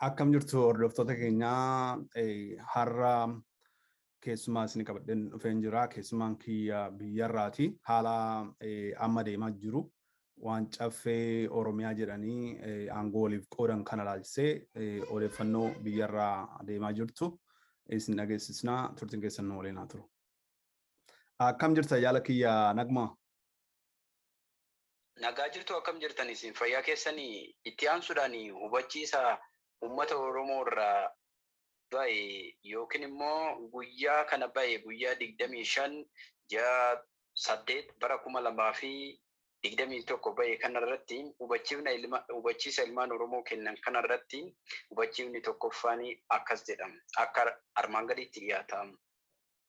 Akkam jirtu hordoftoota keenyaa har'a keessumaa isin qabadheen dhufeen jira. Keessumaan kiyya biyyarraati. Haala amma deemaa jiru waan caffee Oromiyaa jedhanii aangoo waliif qoodan kana ilaalchisee odeeffannoo biyyarraa deemaa jirtu. Isin dhageessisnaa turtiin keessan nu waliin haa turu. Akkam jirta yaala kiyya Nagmaa? Nagaa jirtu akkam jirtan isin fayyaa keessanii itti aansuudhaan hubachiisa ummata Oromoo irraa bahe yookiin immoo guyyaa kana bahe guyyaa 25 ji'a 8 bara 2021 bahe kanarratti hubachiisa ilmaan Oromoo kennan kanarratti hubachiifni tokkoffaan akkas jedhama. Akka armaan gadiitti dhiyaata.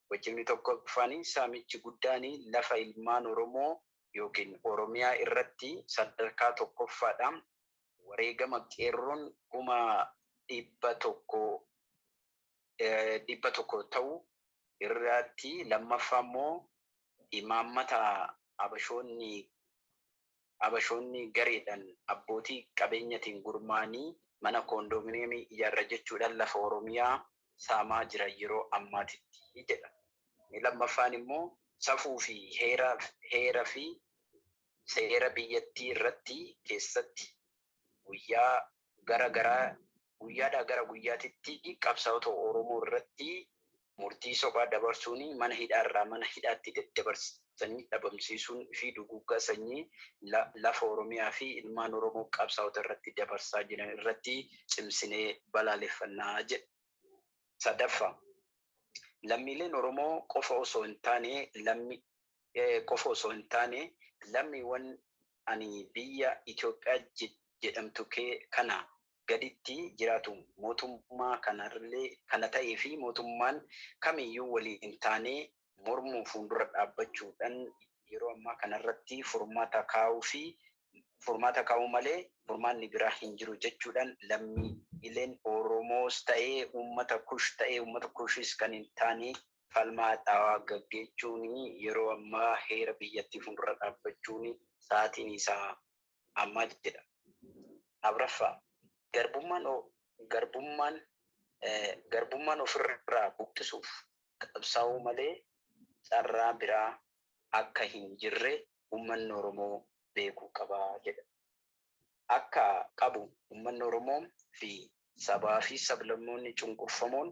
Hubachiifni tokkoffaan saamichi guddaan lafa ilmaan Oromoo yookiin Oromiyaa irratti sadarkaa tokkoffaadhaan wareegama qeerroon 100,000 ta'u irratti lammaffaa immoo imaammata abashoonni gareedhaan abbootii qabeenyatiin gurmaanii mana koondoominiyeemii ijaarra jechuudhaan lafa Oromiyaa saamaa jira yeroo ammaatitti jedha. Lammaffaan immoo safuu fi heera fi seera biyyattii irratti keessatti guyyaadhaa gara guyyaatitti qabsaa'ota Oromoo irratti murtii sobaa dabarsuun mana hidhaarraa mana hidhaatti daddabarsanii dhabamsiisuun fi duguuggaa sanyii lafa Oromiyaa fi ilmaan Oromoo qabsaa'ota irratti dabarsaa jiran irratti cimsinee balaaleffannaa jedha. Sadaffaa. Lammiileen Oromoo qofa osoo hin taane lammiiwwan ani biyya Itoophiyaa jedhamtu kana gaditti jiraatu mootummaa kana ta'ee fi mootummaan kamiyyuu waliin taane mormuu fuuldura dhaabbachuudhaan yeroo ammaa kanarratti furmaata kaa'uu malee furmaanni biraa hin jiru jechuudhaan lammiileen Oromoos ta'ee uummata kushis kan hin taane falmaa dhaawaa gaggeessuun yeroo ammaa heera biyyattii fuuldura dhaabbachuun sa'aatiin isaa ammaa jedha. Afraffaa. Garbummaan ofirraa buqqisuuf qabsaa'uu malee carraa biraa akka hin jirre uummanni Oromoo beekuu qaba jedha. Akka qabu uummanni Oromoo fi sabaa fi sablammoonni cunqurfamoon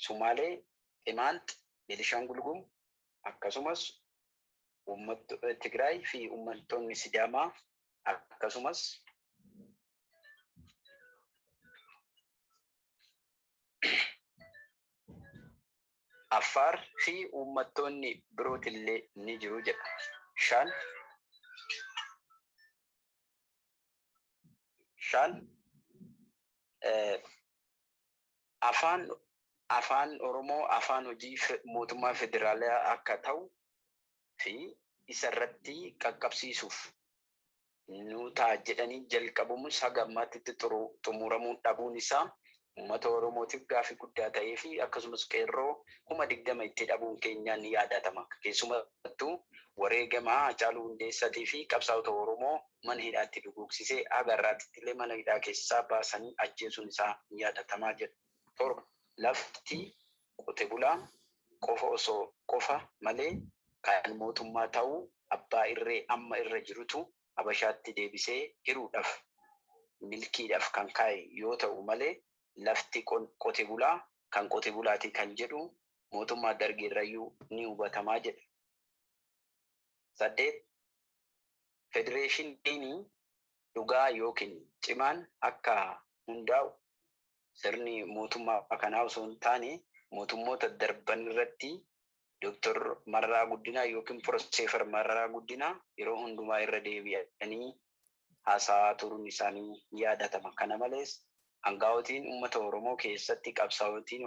Sumaalee, Qimaant, Beenishaangul Gumuz akkasumas uummattoota Tigraay fi uummattoonni Sidaamaa akkasumas Affaar fi uummattoonni birootillee ni jiru jedha. 5 afaan Oromoo afaan hojii mootummaa federaalaa akka ta'u fi isarratti qaqqabsiisuuf nu ta'a jedhanii jalqabuun haga ammaatti xumuramuun dhabuun isaa uummata Oromootiif gaaffii guddaa ta'ee fi akkasumas qeerroo 20,000 itti dhabuun keenyaan ni yaadatama. Keessumattuu wareegama Haacaaluu Hundeessaatii fi qabsaa'ota Oromoo mana hidhaatti duguugsisee haga har'aatti illee mana hidhaa keessaa baasanii ajjeesuun isaa ni yaadatamaa jedha. 7 lafti qote bulaa qofa malee kan mootummaa ta'uu abbaa irree amma irra jirutu Habashaatti deebisee hiruudhaaf milkiidhaaf kan kaa'e yoo ta'u malee lafti qote bulaa kan qote bulaatii kan jedhu mootummaa dargeerrayyuu ni hubatamaa jedha. 8 federeeshiniin dhugaa yookiin cimaan akka hundaa'u sirni mootummaa kanaa osoo hin taane mootummoota darban irratti Dr. Mararaa Guddinaa yookiin Profeesar Mararaa Guddinaa yeroo hundumaa irra deebi'anii haasaa turuun isaanii yaadatama. Kana malees aangaa'otiin uummata Oromoo keessatti qabsaa'otiin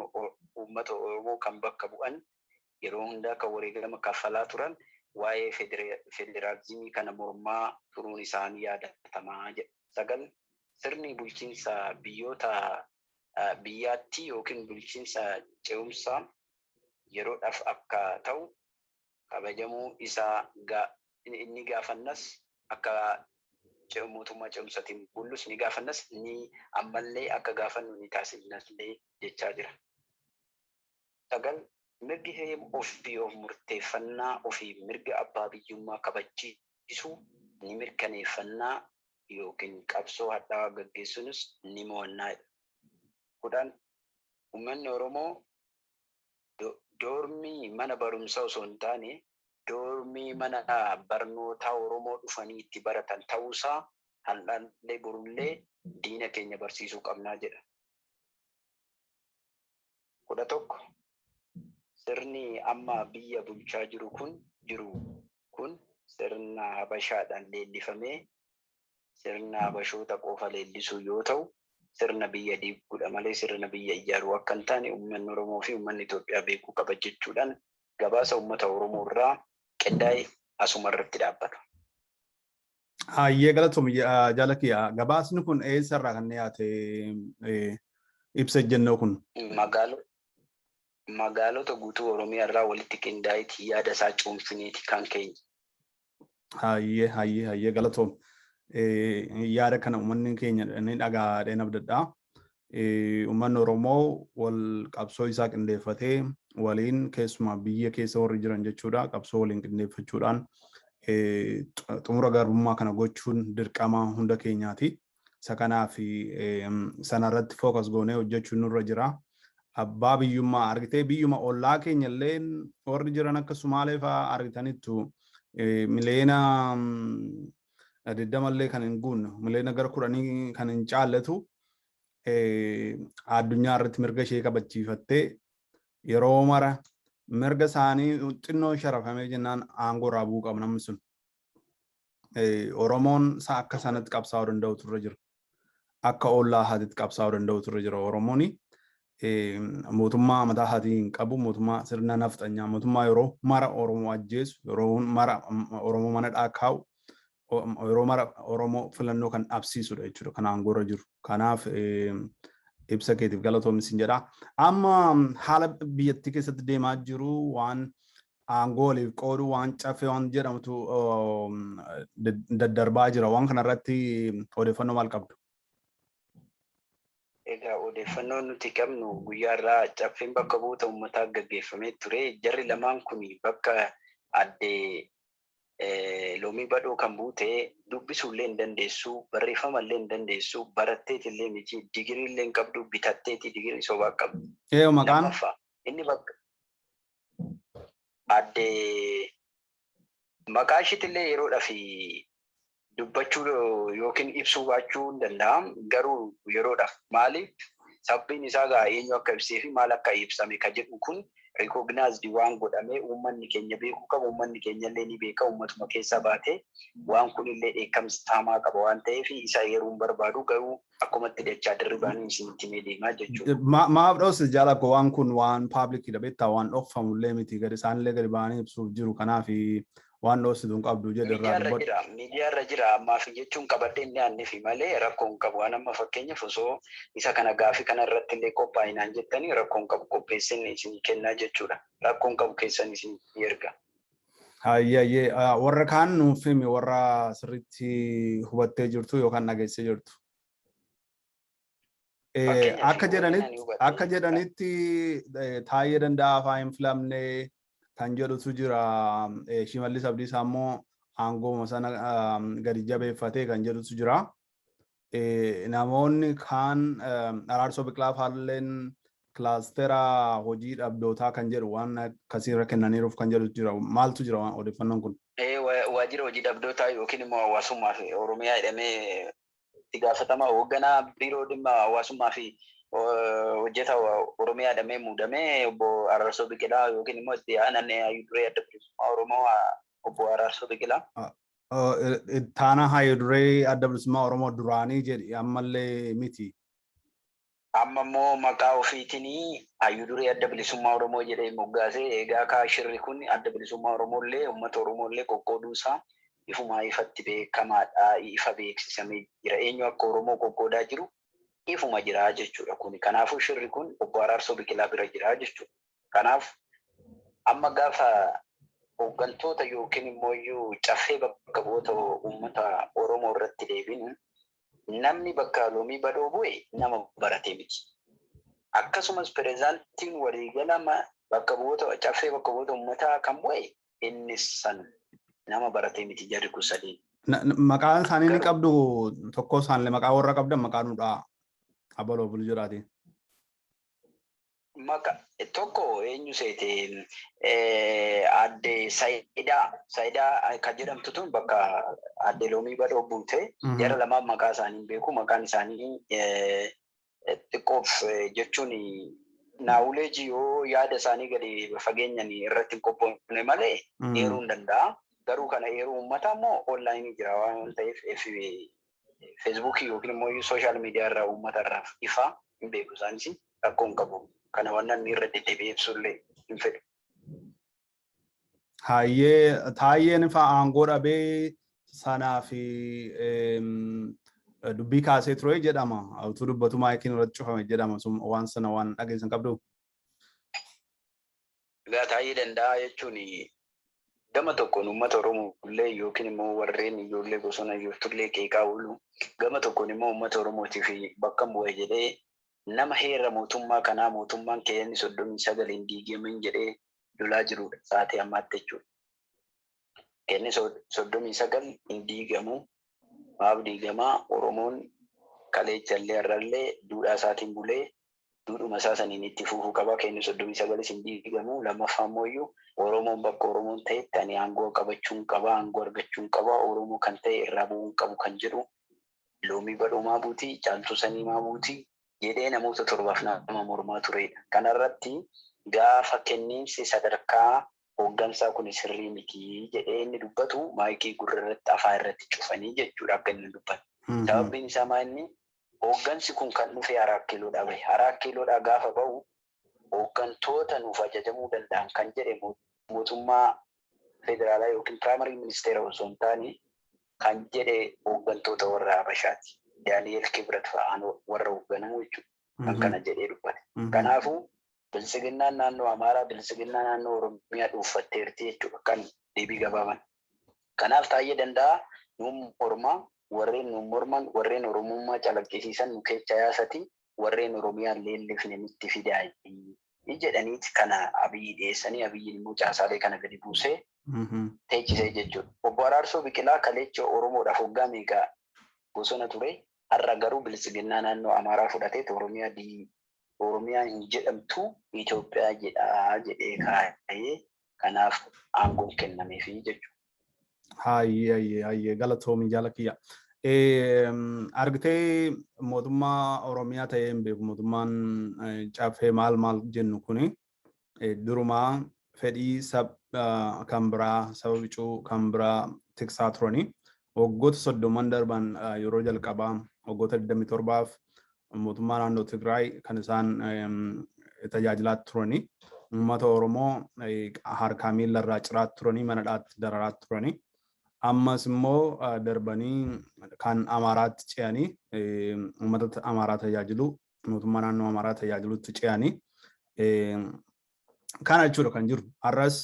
uummata Oromoo kan bakka bu'an yeroo hundaa kan wareegama kaffalaa turan waa'ee federaalizimii kana mormaa turuun isaanii yaadatamaa jedha. 9 sirni bulchiinsa biyyaatti yookiin bulchiinsa ce'umsaa yeroodhaaf akka ta'u kabajamuu isaa inni gaafannas akka mootummaa ce'umsaatiin bullus ni gaafannas ni ammallee akka gaafannu ni taasifnallee jechaa jira. Sagal mirgi ofii of murteeffannaa ofii mirga abbaa biyyummaa kabachiisu ni mirkaneeffannaa yookiin qabsoo hadhaawaa gaggeessuunis ni mo'annaadha. Kudhan uummanni Oromoo doormii mana barumsaa osoo hin taane doormii mana barnootaa Oromoo dhufanii itti baratan ta'uusaa hallallee borullee diina keenya barsiisuu qabnaa jedha. 11 sirni amma biyya bulchaa jiru kun sirna Habashaadhaan leellifamee sirna Habashoota qofa leellisuu yoo ta'u sirna biyya diiguudha malee sirna biyya ijaaruu akka hin taane uummanni Oromoo fi uummanni Itoophiyaa beekuu qaba jechuudhaan gabaasa uummata Oromoo irraa qindaa'e asuma irratti dhaabbata. Hayyee galatoom jaalakiyyaa gabaasni kun eessarraa kan dhiyaate ibsa ejjennoo kun? Magaalota guutuu Oromiyaa irraa walitti qindaa'eeti yaada isaa cuunfineeti kan keenya. Hayyee galatoom. Yaada kana uummanni keenya ni dhagaadhee abdadhaa. Uummanni Oromoo wal qabsoo isaa qindeeffatee waliin keessumaa biyya keessa warri jiran jechuudha qabsoo waliin qindeeffachuudhaan xumura garbummaa kana gochuun dirqama hunda keenyaati. Isa kanaaf sanarratti fookas goonee hojjechuun nurra jira. Abbaa biyyummaa argitee biyyuma ollaa keenya illee warri jiran akka Sumaalee fa'aa argitanitti miliyoona 20 kan hin guunne miliyoona gara 10 kan hin caallatu addunyaa irratti mirga ishee kabachiifattee yeroo mara mirga isaanii xinnoo sharafamee jennaan aangoo irraa bu'uu qaba namni sun. Oromoon akka sanatti qabsaa'uu danda'utu irra jira. Akka ollaa haatitti qabsaa'uu danda'utu irra jira Oromooni. Mootummaa mataa isaatii hin qabu mootummaa sirna nafxanyaa mootummaa yeroo mara Oromoo ajjeesu yeroo mara Oromoo mana dhaakaa'u yeroo mara Oromoo filannoo kan dhabsiisudha jechuudha kan aangoo irra jiru. Kanaaf ibsa keetiif galatoomi sin jedha. Amma haala biyyattii keessatti deemaa jiru waan aangoo waliif qoodu waan caffee waan jedhamtu daddarbaa jira. Waan kanarratti odeeffannoo maal qabdu? Egaa odeeffannoo nuti qabnu guyyaarraa caffeen bakka bu'oota uummataa gaggeeffamee ture. Jarri lamaan kun bakka addee loomii badhoo kan buute dubbisuullee hin dandeessu, barreeffamallee hin dandeessu, baratteetillee miti, digiriillee hin qabdu, bitatteeti digirii sobaa qabdu. Maqaan? Inni bakka addee maqaa ishiitillee yeroodhaaf dubbachuu yookiin ibsuu baachuu hin danda'am garuu yeroodhaaf maaliif sabbiin isaa gaa eenyu akka ibsee fi maal akka ibsame ka jedhu kun recognized waan godhamee uummanni keenya beekuu qaba uummanni keenya illee ni beeka uummatuma keessaa baatee waan kun illee dheekkamsa taamaa qaba waan ta'eef isa yeroo barbaadu garuu akkumatti dachaa dirribaan isinitti mee deemaa jechuudha. Maaf dhoosi jaalakko waan kun waan paablikidha beektaa waan dhokfamullee miti gadi isaanillee gadi ba'anii ibsuuf jiru kanaaf waan dhoosituun qabdu jedhirraa dubbadhu. Miidiyaarra jira ammaaf jechuun qabadhee inni aanneef malee rakkoon qabu waan amma fakkeenyaaf osoo isa kana gaafii kana irratti illee qophaa'inaan jettanii rakkoon qabu qopheessin isin kennaa jechuudha. Rakkoon qabu keessan isin erga. Hayyee warra kaan nuuf himi warra sirriitti hubattee jirtu yookaan dhageessee jirtu. Akka jedhanitti Taayyee Danda'a afaan hin filamne kan jedhutu jira. Shimallis Abdiisaa immoo aangoo sana gadi jabeeffatee kan jedhutu jira. Namoonni kaan Araarsoo Biqilaa faalleen kilaastera hojii dhabdootaa kan jedhu waan akkasiirra kennaniiruuf kan jedhutu jira. Maaltu jira waan odeeffannoon kun? Waajjira hojii dhabdootaa yookiin immoo hawaasummaa fi Oromiyaa jedhamee itti gaafatamaa hoogganaa biiroo dhimma hawaasummaa fi hojjeta Oromiyaa jedhamee muudamee obbo Araarsoo Biqilaa yookiin immoo itti aanaan hayyuu duree adda bilisummaa Oromoo obbo Araarsoo Biqilaa. Taana hayyuu duree adda bilisummaa Oromoo duraanii jedhi ammallee miti. Amma immoo maqaa ofiitiin hayyuu duree adda bilisummaa Oromoo jedhee moggaasee egaa kaa shirri kun adda bilisummaa Oromoollee uummata Oromoollee qoqqooduu isaa ifumaa ifatti beekamaadha. Ifa beeksisamee jira. Eenyu akka Oromoo qoqqoodaa jiru ifuma jira jechuudha kun. Kanaafuu shirri kun obbo Araarsoo Biqilaa bira jira jechuudha. Kanaaf amma gaafa hooggantoota yookiin immoo iyyuu caffee bakka bu'oota uummata Oromoo irratti deebinu namni bakka loomii badoo bu'e nama baratee miti. Akkasumas pireezidaantiin waliigalaa bakka bu'oota caffee bakka bu'oota uummataa kan bu'e innis san nama baratee miti jarri kun sadii. Maqaan isaanii ni qabdu tokko isaanillee maqaa warra qabdan maqaanudha abaloo bulchuraati. Maka tokko eenyu seete adde Saayidaa kan jedhamtu tun bakka adde loomii badoo buute jara lamaan maqaa isaanii beeku maqaan isaanii xiqqoof jechuun naawuleejii yoo yaada isaanii gadi fageenyaan irratti hin qophoofne malee eeruu hin danda'a. Garuu kana eeruu uummataa immoo onlaayinii jira waan ta'eef feesbuukii yookiin immoo sooshaal miidiyaa irraa uummata irraa ifa hin beeku isaanis rakkoo hin qabu. Kana waan inni irra deddeebi'ee ibsullee hin fedhu. Taayyeen ifa aangoo dhabee sanaa fi dubbii kaasee ture jedhama. Utuu dubbatu maayikiin irratti cufame jedhama. Waan sana waan dhageessan qabdu. Egaa taayyee danda'a jechuun gama tokkoon uummata Oromoo illee yookiin immoo warreen ijoollee bosona iyyooftullee qeeqaa oolu gama tokkoon immoo uummata Oromootiif bakka bu'e jedhee nama heera mootummaa kanaa mootummaan keenya 39 diigamin jedhee lolaa jirudha sa'aatii ammaatti jechuudha. Keenya 39 hin diigamu maaf diigamaa Oromoon kaleechallee irrallee duudhaa isaatiin bulee duudhuma isaa saniin itti fufuu qaba. Keenya 39 hin diigamu. Lammaffaa immoo Oromoon bakka Oromoon ta'etti ani aangoo qabachuun qaba, aangoo argachuun qaba, Oromoo kan ta'e irraa bu'uun qabu kan jedhu loomii badhoomaa buutii, caaltuu sanii maa buutii jedhee namoota 7 nama mormaa turedha. Kanarratti gaafa kenniinsi sadarkaa hooggansaa kun sirrii miti jedhee inni dubbatu maayikii gurra irratti afaan irratti cufanii jechuudha akka inni dubbatu. Sababbiin isaa maali? Hooggansi kun kan dhufe 4 kiiloodhaa bahe. 4 kiiloodhaa gaafa bahu hooggantoota nuuf ajajamuu danda'an kan jedhe mootummaa federaalaa yookiin piraayimari ministeera osoo hin taane kan jedhe hooggantoota warra Habashaati. Daani'eel Kibrat fa'aan warra hoogganamu jechuudha. Kan kana jedhee dubbate. Kanaafuu bilisiginnaan naannoo Amaaraa, bilisiginnaa naannoo Oromiyaa dhuunfatteerti jechuudha kan deebii gabaaban. Kanaaf Taayyee Danda'a nuun mormaa warreen nuun morman warreen Oromummaa calaqqisiisan nu keessa yaasati warreen Oromiyaan leellifne nutti fidaa jedhaniiti kana Abiyyi dhiyeessanii Abiyyiin immoo caasaalee kana gadi buusee teechisee jechuudha. Obbo Araarsoo Biqilaa kaleecha Oromoodhaaf waggaa meeqaa bosona ture. Har'a garuu bilisiginnaa naannoo Amaaraa fudhatee Oromiyaa hin jedhamtu Itoophiyaa jedhee kaa'ee kanaaf aangoon kennameefi jechuudha. Hayyee galatoomii jaala kiyya. Argitee mootummaa Oromiyaa ta'ee hin beeku mootummaan caffee maal jennu kuni durumaa fedhii kan biraa saba bicuu kan biraa tiksaa turanii waggoota 30 darban yeroo jalqabaa waggoota 27f mootummaa naannoo Tigraay kan isaan tajaajilaa turanii uummata Oromoo harkaa miila irraa ciraa turanii mana hidhaatti dararaa turanii ammas immoo darbanii kan Amaaraatti ce'anii uummata Amaaraa tajaajilu mootummaa naannoo Amaaraa tajaajilutti ce'anii kana jechuudha kan jiru. Har'as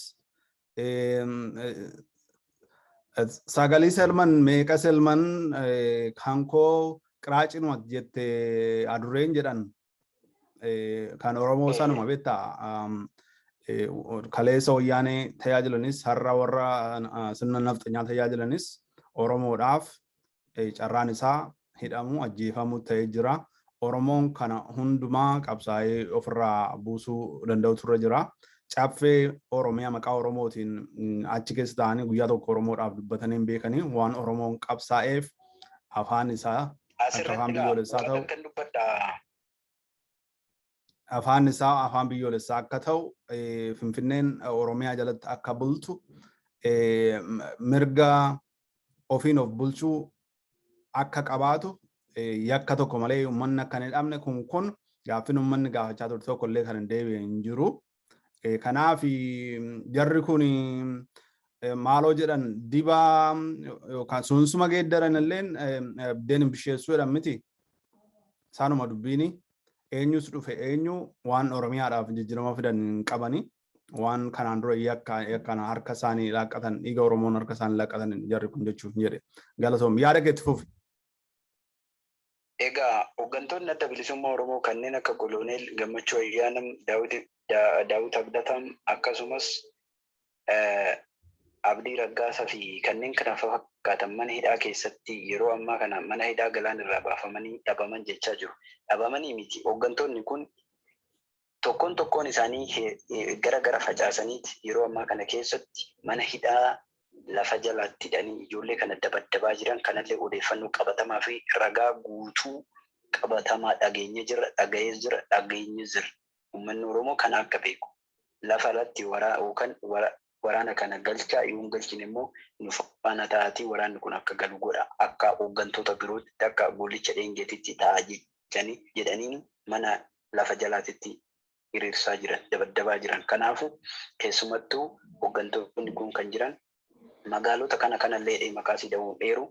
sagalee selman meeqa selman kan koo qiraacinu jette adurreen jedhan kan Oromoo sanuma beektaa kaleessa wayyaanee tajaajilanis har'a warra sirna nafxanyaa tajaajilanis Oromoodhaaf carraan isaa hidhamu ajjeefamuu ta'ee jira. Oromoon kana hundumaa qabsaa'ee ofirraa buusuu danda'u turre jira. Caffee Oromiyaa maqaa Oromootiin achi keessa ta'anii guyyaa tokko Oromoodhaaf dubbatanii hin beekanii waan Oromoon qabsaa'eef afaan isaa akka afaan biyyoolessaa ta'u afaan isaa afaan biyyoolessaa akka ta'u Finfinneen Oromiyaa jalatti akka bultu mirga ofiin of bulchuu akka qabaatu yakka tokko malee uummanni akka hin dhabne kun gaaffii uummanni gaafachaa ture tokko illee kan hin deebi'e hin jiru. Kanaaf jarri kun maaloo jedhan dibaa yookaan sunsuma geeddaran illeen biddeen bisheessuu jedhan miti. Isaanuma dubbiini eenyus dhufe eenyu waan Oromiyaadhaaf jijjiirama fidan hin qabani. waan kanaan dura yakkan harka isaanii laaqatan dhiiga Oromoon harka isaanii laaqatan jarri kun jechuuf jedhe galatoom yaada keetti fufi. Egaa hooggantoonni adda bilisummaa Oromoo kanneen akka Koloneel Gammachuu Ayyaanam, Daawit Abdatam akkasumas Abdii Raggaasaa fi kanneen kana fakkaatan mana hidhaa keessatti yeroo ammaa kana mana hidhaa Galaan irraa baafamanii dhabaman jechaa jiru. Dhabamanii miti. Hooggantoonni kun tokkoon isaanii gara facaasaniiti yeroo ammaa kana keessatti mana hidhaa lafa jalaatti hidhanii ijoollee kana dabaddabaa jiran kanallee odeeffannoo qabatamaa fi ragaa guutuu qabatamaa dhageenye jira. Uummanni Oromoo kana akka beeku lafa irratti waraana kana galchaa yoo galchine immoo nu faana ta'atii waraanni kun akka galu godha. Akka hooggantoota birootti akka Gollicha Dheengeetitti ta'aa jedhanii mana lafa jalaatitti hiriirsaa jiran, dabaddabaa jiran. Kanaafuu keessumattuu hooggantoonni kun kan jiran magaalota kanallee maqaasii da'uun dheeru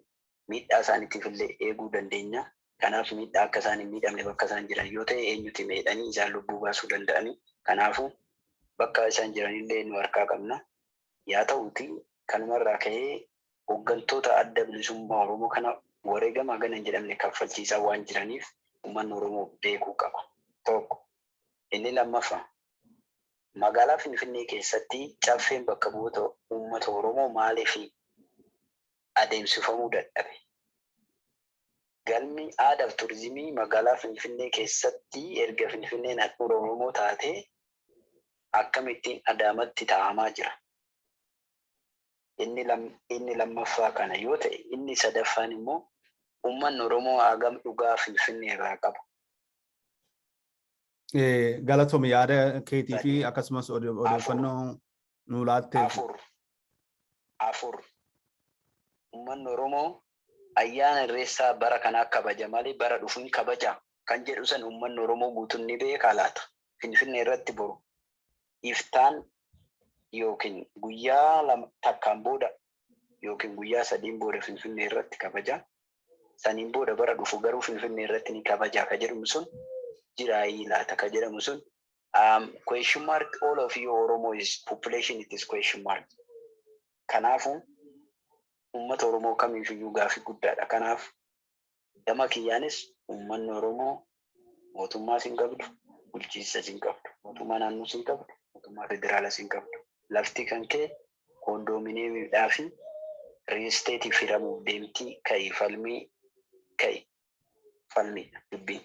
miidhaa isaaniitiif illee eeguu dandeenya. Kanaaf miidhaa akka isaan hin miidhamne bakka isaan jiran yoo ta'e eenyuti miidhanii isaan lubbuu baasuu danda'anii. Kanaafuu bakka isaan jiranillee nu harkaa qabna. Yaa ta'uuti kanumarraa ka'ee hooggantoota adda bilisummaa Oromoo kana wareegama hagana hin jedhamne kaffalchiisaa waan jiraniif uummanni Oromoo beekuu qaba. Tokko. Inni lammaffaa magaalaa Finfinnee keessatti caffeen bakka bu'oota uummata Oromoo maaliif adeemsifamuu dadhabe? Galmi aadaa fi turizimii magaalaa Finfinnee keessatti erga Finfinneen handhuura Oromoo taatee akkamittiin Adaamatti taa'amaa jira? Inni lammaffaa kana yoo ta'e, inni sadaffaan immoo uummanni Oromoo hagam dhugaa Finfinnee irraa qaba? Galatoom yaada keetii fi akkasumas odeeffannoo nu laatteef. Afur. Uummanni Oromoo ayyaana irreessaa bara kanaa kabaja malee bara dhufuun kabaja kan jedhu san uummanni Oromoo guutuun ni beekaa laata? Finfinnee irratti boru iftaan yookiin guyyaa takkaan booda yookiin guyyaa sadiin booda Finfinnee irratti kabaja. Saniin booda bara dhufu garuu Finfinnee irratti ni kabaja ka jedhamu sun jiraayii laata ka jedhamu sun question mark. All of you Oromo is population, it is question mark. Kanaafuu uummata Oromoo kamiifiyyuu gaaffii guddaadha. Kanaaf gama kiyyaanis uummanni Oromoo mootummaa siin qabdu, bulchiinsa siin qabdu, mootummaa naannoo siin qabdu, mootummaa federaalaa siin qabdu. Lafti kan kee koondoomineemiidhaa fi riisteetiif hiramuuf deemtii ka'i falmiidha dubbiin.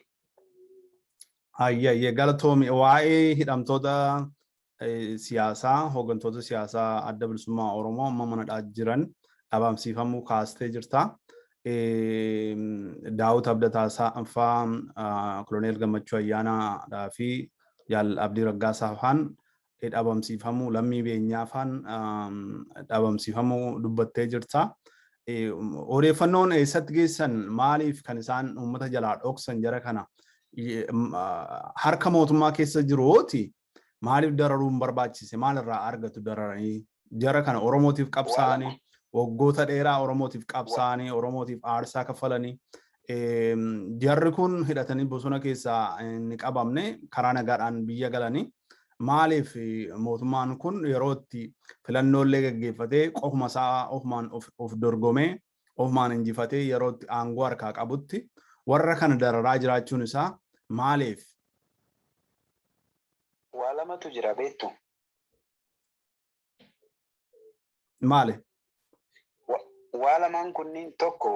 Ayyee galatoomi waa'ee hidhamtoota siyaasaa hooggantoota siyaasaa adda bilisummaa Oromoo amma manadhaa jiran dhabamsiifamuu kaastee jirta. Daawit Abdataa fa'aa Koloneel Gammachuu Ayyaanaa fi Jaal Abdii Raggaasaa fa'aan dhabamsiifamuu lammii beenyaa fa'aan dhabamsiifamuu dubbattee jirta. Odeeffannoon eessatti geessan maaliif kan isaan uummata jalaa dhoksan jara kana harka mootummaa keessa jiruoti maaliif dararuun barbaachise? Maalirraa argatu dararanii jara kana Oromootiif qabsaa'anii waggoota dheeraa Oromootiif qabsaa'anii Oromootiif aarsaa kaffalanii jarri kun hidhatanii bosona keessaa hin qabamne karaa nagaadhaan biyya galanii maaliif mootummaan kun yeroo itti filannoolee gaggeeffatee qofuma isaa ofumaan of dorgomee ofumaan injifatee yeroo itti aangoo harkaa qabutti warra kana dararaa jiraachuun isaa maaliif? Waa lamatu jira beektu. Maali? Waa lamaan kunniin tokko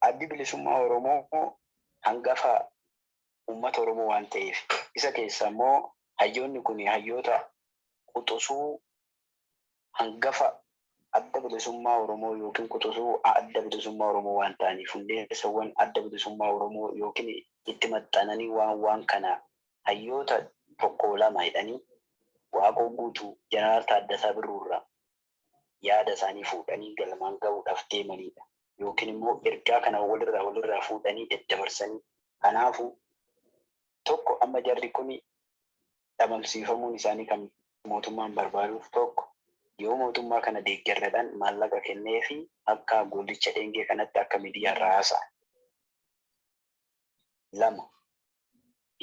addi bilisummaa Oromoo hangafa uummata Oromoo waan ta'eef isa keessa immoo hayyoonni kun hayyoota quxisuu hangafa adda bilisummaa Oromoo yookiin quxisuu adda bilisummaa Oromoo waan ta'aniif hundeessawwan adda bilisummaa Oromoo yookiin itti maxxananii waan kana hayyoota tokko lama hidhanii Waaqoo Guutuu Jeneraal Taaddasaa Birruurraa yaada isaanii fuudhanii galmaan gahuudhaaf deemanidha. Yookiin immoo ergaa kana walirraa fuudhanii daddabarsanii. Kanaafuu tokko amma jarri kun dhabamsiifamuun isaanii kan mootummaan barbaaduuf tokko yoo mootummaa kana deeggarradhaan maallaqa kennee fi akka Gollicha Dheengee kanatti akka miidiyaarraa haasa'a. Lama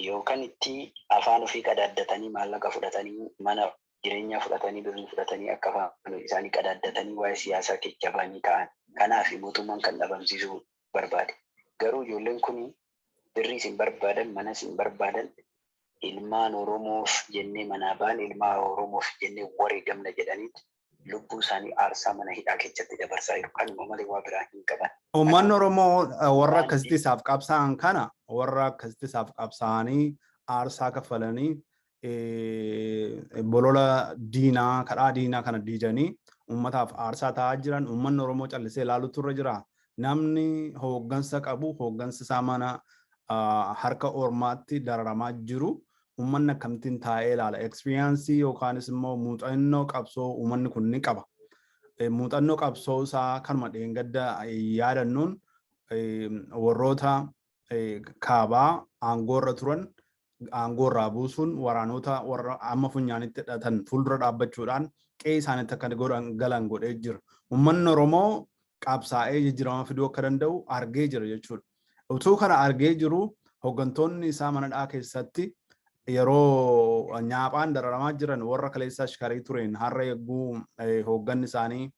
yookaan itti afaan ofii qadaaddatanii maallaqa fudhatanii mana jireenya fudhatanii birrii fudhatanii akka afaan isaanii qadaaddatanii waa'ee siyaasaa jajjabanii ta'an. Kanaaf mootummaan kan dhabamsiisuu barbaade. Garuu ijoolleen kun birrii isin barbaadan mana isin barbaadan ilmaan Oromoof jennee manaa baan ilmaan Oromoof jennee wareegamna jedhaniiti lubbuu isaanii aarsaa mana hidhaa keessatti dabarsaa jiru. Kanuma malee waa biraa hin qaban. Uummanni Oromoo warra akkasitti isaaf qabsaa'an kana warra akkasitti isaaf qabsaa'anii aarsaa kaffalanii bolola diinaa kadhaa diinaa kana diiganii uummataaf aarsaa ta'aa jiran uummanni Oromoo callisee ilaaluutu irra jira. Namni hooggansa qabu hooggansa isaa mana harka ormaatti dararamaa jiru uummanni akkamittiin taa'ee ilaala. Ekspiriyaansii yookaanis immoo muuxannoo qabsoo uummanni kun ni qaba. Muuxannoo qabsoo isaa kanuma dheengadda yaadannuun warroota kaabaa aangoorra turan aangoorraa buusuun waraanota warra amma funyaanitti hidhatan fuuldura dhaabbachuudhaan qe'ee isaaniitti akka galan godhee jira. Uummanni Oromoo qabsaa'ee jijjiirama fiduu akka danda'u argee jira jechuudha. Utuu kana argee jiru hooggantoonni isaa mana hidhaa keessatti yeroo nyaaphaan dararamaa jiran warra kaleessa ashkarii tureen har'a eeguu hoogganni isaanii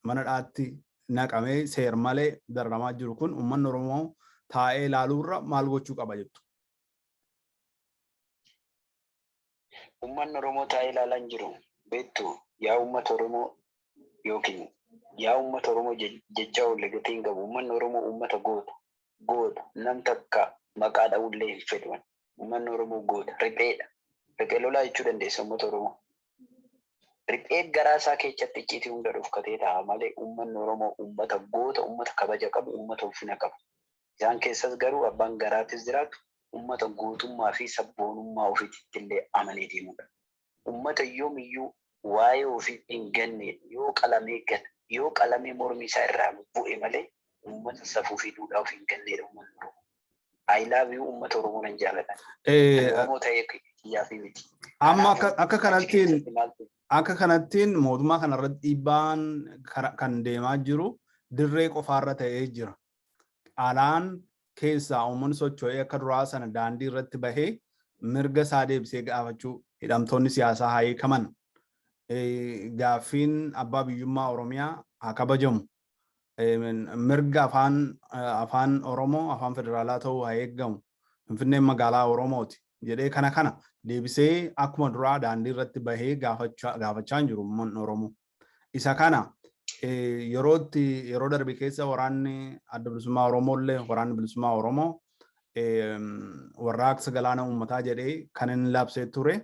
mana hidhaatti naqamee seer malee dararamaa jiru kun uummanni Oromoo taa'ee ilaaluurra maal gochuu qaba jettu? Uummanni Oromoo taa'ee ilaalaa hin jiru. Beektu yaa uummata Oromoo yookiin yaa uummata Oromoo jecha olle gatii hin qabu. Uummanni Oromoo uummata goota nam takka maqaa dha'ullee hin fedhan. Uummanni Oromoo goota ripheedha. Riphee lolaa jechuu dandeessa uummata Oromoo. Riphee garaa isaa keessatti icciitii hunda dhufkatee ta'a malee uummanni Oromoo uummata goota, uummata kabaja qabu, uummata ulfina qabu. Isaan keessas garuu abbaan garaatis jiraatu uummata gootummaa fi sabboonummaa ofiitti illee amanee deemudha. Uummata yoomiyyuu waa'ee ofii hin ganne yoo qalamee mormi isaa irraa bu'e malee uummata safuu fi duudhaa ofii hin ganneedha uummanni Oromoo. I love you uummata Oromoo nan jaalladha. Oromoo ta'ee kiyyaa fi miti. Amma akka kanattiin mootummaa kanarratti dhiibbaan kan deemaa jiru dirree qofaarra ta'ee jira. Alaan keessaa uummanni socho'ee akka duraa sana daandii irratti bahee mirga isaa deebisee gaafachuu hidhamtoonni siyaasaa haa hiikaman. Gaaffiin abbaa biyyummaa Oromiyaa haa kabajamu. Mirga afaan Oromoo afaan federaalaa ta'uu haa eeggamu. Finfinneen magaalaa Oromooti jedhee kana deebisee akkuma duraa daandii irratti bahee gaafachaa hin jiru uummanni Oromoo. Isa kana yeroo darbe keessa waraanni adda bilisummaa Oromoo illee waraanni bilisummaa Oromoo warraaqsa galaana uummataa jedhee kan inni labsee ture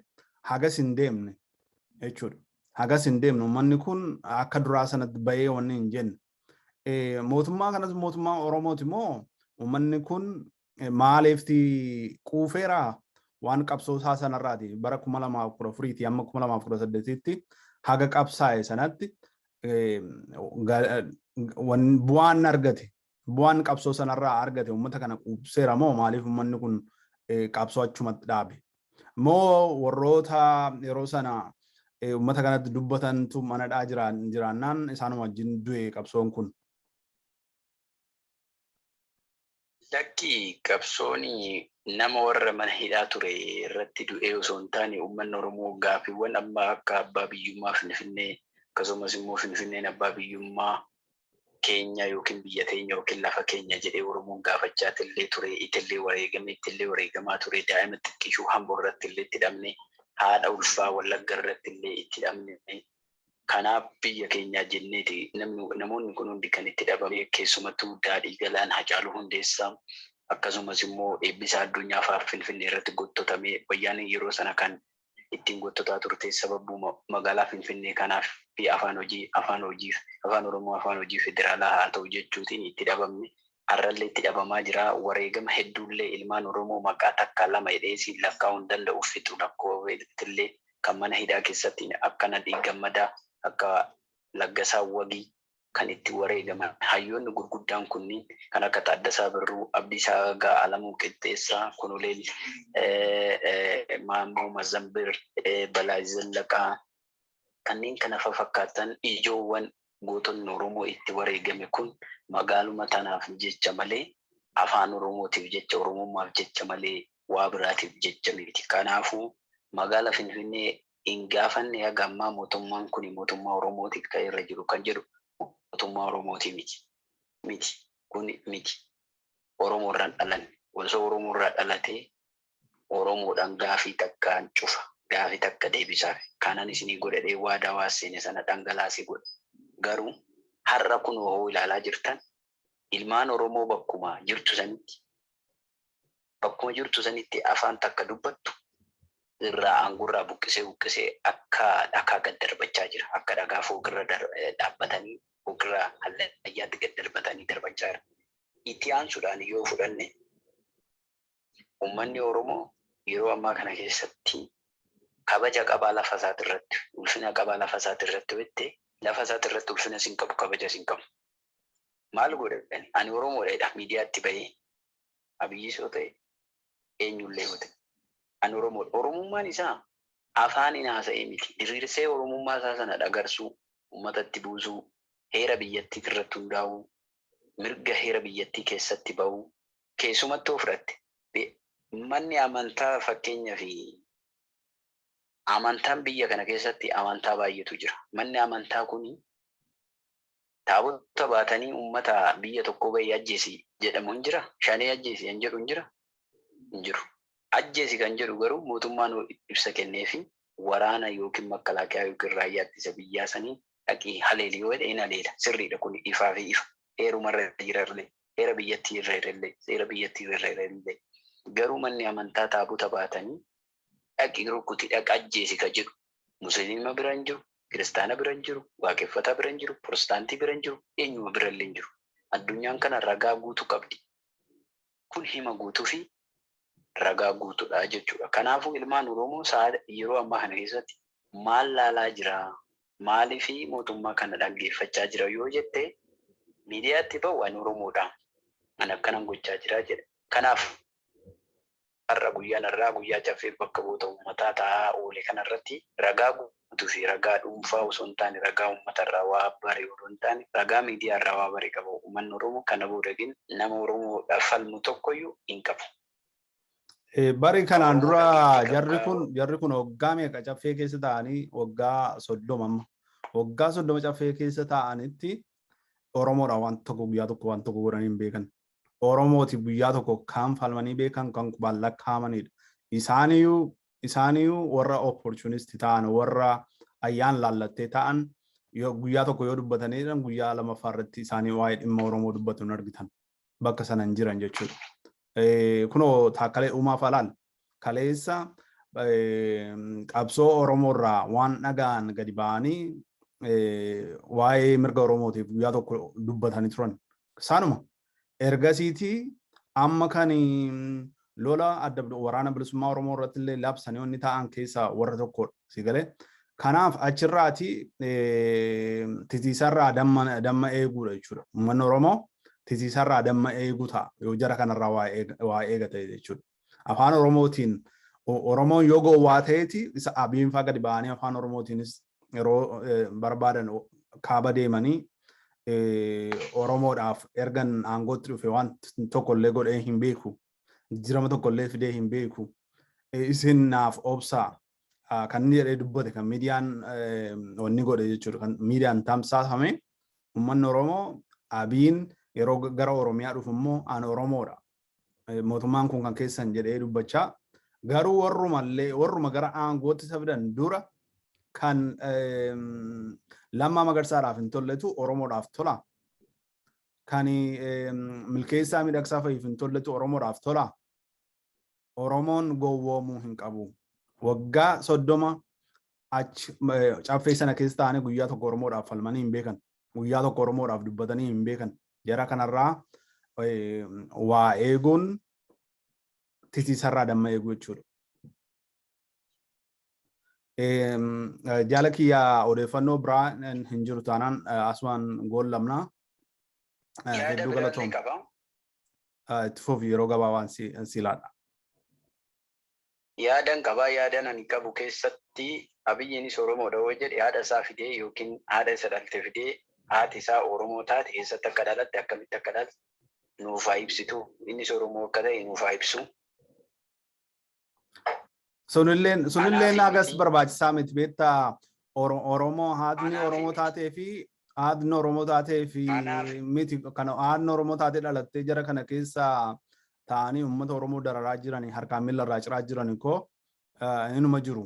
hagas hin deemne jechuudha. Hagas hin deemne uummanni kun akka duraa sanatti bahee wanni hin jenne. Mootummaa kanas mootummaa Oromooti moo uummanni kun maaliifti quufeera waan qabsoo isaa sanarraati bara 2014 amma 2018tti haga qabsaa'e sanatti bu'aan argate bu'aan qabsoo sanarraa argate uummata kana quubseera moo maaliif uummanni kun qabsoo achumatti dhaabe moo warroota yeroo sana uummata kanatti dubbatantu mana hidhaa jiraannaan isaanuma wajjin du'e qabsoon kun? Lakki qabsooni nama warra mana hidhaa ture irratti du'ee osoo hin taane uummanni Oromoo gaaffiiwwan amma akka abbaa biyyummaa Finfinnee akkasumas immoo Finfinneen abbaa biyyummaa keenya yookiin biyya teenya yookiin lafa keenya jedhee Oromoon gaafachaa illee ture itillee wareegamaa ture daa'ima xiqqishuu Hamboo irratti illee itti hidhamne haadha ulfaa Wallagga irratti illee itti hidhamne kanaaf biyya keenyaa jenneeti namoonni kun hundi kan itti dhabame keessumattuu Daadhii Galaan Hacaaluu Hundeessaa akkasumas immoo eebbisaa addunyaa fa'aa Finfinnee irratti gottotamee wayyaaniin yeroo sana kan ittiin gottotaa turte sababu magaalaa Finfinnee kanaaf fi afaan Oromoo afaan hojii federaalaa haa ta'u jechuutiin itti dhabamne har'allee itti dhabamaa jira. Wareegama hedduullee ilmaan Oromoo maqaa takka lama hidheesii lakkaa'uun danda'uuf fixu lakkoofillee kan mana hidhaa keessatti akka Nadhii Gammadaa akka Laggasaa Wagii kan itti wareegaman hayyoonni gurguddaan kunniin kan akka Taaddasaa Birruu, Abdiisaa Agaa, Alamuu Qixxeessaa, Kunuleel Maammoo Mazambir, Balaa Zallaqaa kanneen kana fakkaatan ijoowwan gootonni Oromoo itti wareegame kun magaaluma tanaaf jecha malee afaan Oromootiif jecha Oromummaaf jecha malee waa biraatiif jecha miti. Kanaafuu magaala Finfinnee hin gaafanne hagammaa mootummaan kun mootummaa Oromootiif kan irra jiru kan jedhu mootummaa Oromootii miti kun miti Oromoo irraan dhalanne osoo Oromoo irraa dhalatee Oromoodhaan gaafii takkaan cufa gaafii takka deebisaaf kanan isinii godhadhee waadaa waaseene sana dhangalaasee godha garuu har'a kun hoo ilaalaa jirtan ilmaan Oromoo bakkuma jirtu sanitti afaan takka dubbattu irraa aangurraa buqqisee akka dhakaa gad darbachaa jira. Akka dhagaa fooqirra dhaabbatanii fooqirraa hallayyaatti gad darbachaa jira. Itti aansuudhaan yoo fudhanne uummanni Oromoo yeroo ammaa kana keessatti kabaja qabaa lafa isaati irratti ulfina qabaa lafa isaati irratti wette lafa isaati irratti ulfina sin qabu kabaja sin qabu. Maal godhan ani Oromoodha miidiyaatti bahee Abiyyisoo ta'e eenyullee yoo ta'e. Ani Oromummaan isaa afaan hin haasa'ee miti. Diriirsee Oromummaa isaa sana dhagarsuu, uummatatti buusuu, heera biyyattii irratti hundaa'uu, mirga heera biyyattii keessatti bahuu, keessumatti of fudhatte. Manni amantaa fakkeenyaa fi amantaan biyya kana keessatti amantaa baay'eetu jira. Manni amantaa kun taabota baatanii uummata biyya tokkoo bahee ajjeesi jedhamu hin jira. Shanee ajjeesi hin jedhu hin jira. Hin jiru. Ajjeesi kan jedhu garuu mootummaan ibsa kennee fi waraana yookiin makalaakaa yookiin raayyaa ittisa biyyaa sanii dhaqii haleeli yoo ta'e hin haleela. Sirriidha kun ifaa fi ifa. Heerumarra jirallee, heera biyyattii irra jirallee, seera biyyattii irra jirallee. Garuu manni amantaa taabota baatanii dhaqii rukutii dhaqa ajjeesi kan jedhu musliima bira hin jiru, kiristaana bira hin jiru, waaqeffataa bira hin jiru, pirotestaantii bira hin jiru, eenyuma bira illee hin jiru. Addunyaan kana ragaa guutuu qabdi. Kun hima guutuu fi ragaa guutuudha jechuudha. Kanaafuu ilmaan Oromoo yeroo ammaa kana keessatti maal laalaa jira? Maaliif mootummaa kana dhaggeeffachaa jira yoo jette miidiyaatti bahu waan Oromoodha. Ani akkanan gochaa jira jedha. Kanaaf har'a guyyaa caffee bakka buuta uummataa taa'aa oole kanarratti ragaa guutuu fi ragaa dhuunfaa osoo hin taane ragaa uummatarraa waa bare osoo hin taane ragaa miidiyaarraa waa bare qabu uummanni Oromoo kana boodagin nama Oromoodhaaf falmu tokkoyyuu hin qabu. Bari kanaan dura jarri kun waggaa meeqa caffee keessa ta'anii waggaa 30 waggaa 30 caffee keessa ta'anitti Oromoodha waan tokko guyyaa tokko waan tokko godhanii hin beekan. Oromooti guyyaa tokko kan falmanii beekan kan qubaan lakkaamanidha. Isaaniyyuu warra opportunist ta'an warra ayyaan laallattee ta'an guyyaa tokko yoo dubbatanidha guyyaa lammaffaa irratti isaanii waa'ee dhimma Oromoo dubbatu hin argitan. Bakka sana hin jiran jechuudha. Kunoo taakkalee uumaaf alaal kaleessa qabsoo Oromoorraa waan dhagaan gadi ba'anii waa'ee mirga Oromootiif guyyaa tokko dubbatanii turan. Saanuma ergasiitii amma kan lola adda waraana bilisummaa Oromoo irratti illee labsanii wanni ta'an keessaa warra tokkodha. Sigalee kanaaf achirraati titiisarraa damma eeguudha jechuudha. Uummanni Oromoo titiisarraa damma eeguu ta'a yoo jara kanarraa waa eegate jechuudha. Afaan Oromootiin Oromoon yoo gowwaa ta'eeti isa abiinfaa gadi ba'anii afaan Oromootiinis yeroo barbaadan kaaba deemanii Oromoodhaaf ergan aangootti dhufe waan tokkollee godhee hin beeku. Jirama tokkollee fidee hin beeku. Isin naaf obsaa kan inni jedhee dubbate kan miidiyaan wanni godhe jechuudha. Kan miidiyaan tamsaafame uummanni Oromoo abiin yeroo gara Oromiyaa dhufu immoo aan Oromoodha. Mootummaan kun kan keessan jedhee dubbachaa garuu warruma gara aangootti safidan dura kan Lammaa Magarsaadhaaf hin tolletu Oromoodhaaf tola. Kan Milkeessaa Miidhagsaa Fayiif hin tolletu Oromoodhaaf tola. Oromoon gowwoomuu hin qabu. Waggaa 30 achi caffee sana keessa ta'anii guyyaa tokko Oromoodhaaf falmanii hin beekan. Guyyaa tokko Oromoodhaaf dubbatanii hin beekan. Jara kanarraa waa eeguun titiisarraa damma eeguu jechuudha. Jaala kiyyaa odeeffannoo biraa hin jiru taanaan asumaan goollamnaa. Hedduu galatoom. Itti fufi yeroo gabaabaan silaadha. Yaadan qabaa yaadan ani qabu keessatti Abiyyiinis Oromoodha yoo jedhe haadha isaa fidee yookiin haadha isa dhalte fidee haati isaa Oromoo taate eessatti akka dhalatte akkamitti akka dhalatte nuuf haa ibsitu. Innis Oromoo akka ta'e nuuf haa ibsu. Sunilleen agas barbaachisaa miti beektaa Oromoo haadni Oromoo taatee fi haadni Oromoo taatee fi miti kana haadni Oromoo taatee dhalattee jara kana keessa ta'anii uummata Oromoo dararaa jiranii harkaan miila irraa ciraa jiranii koo inuma jiru.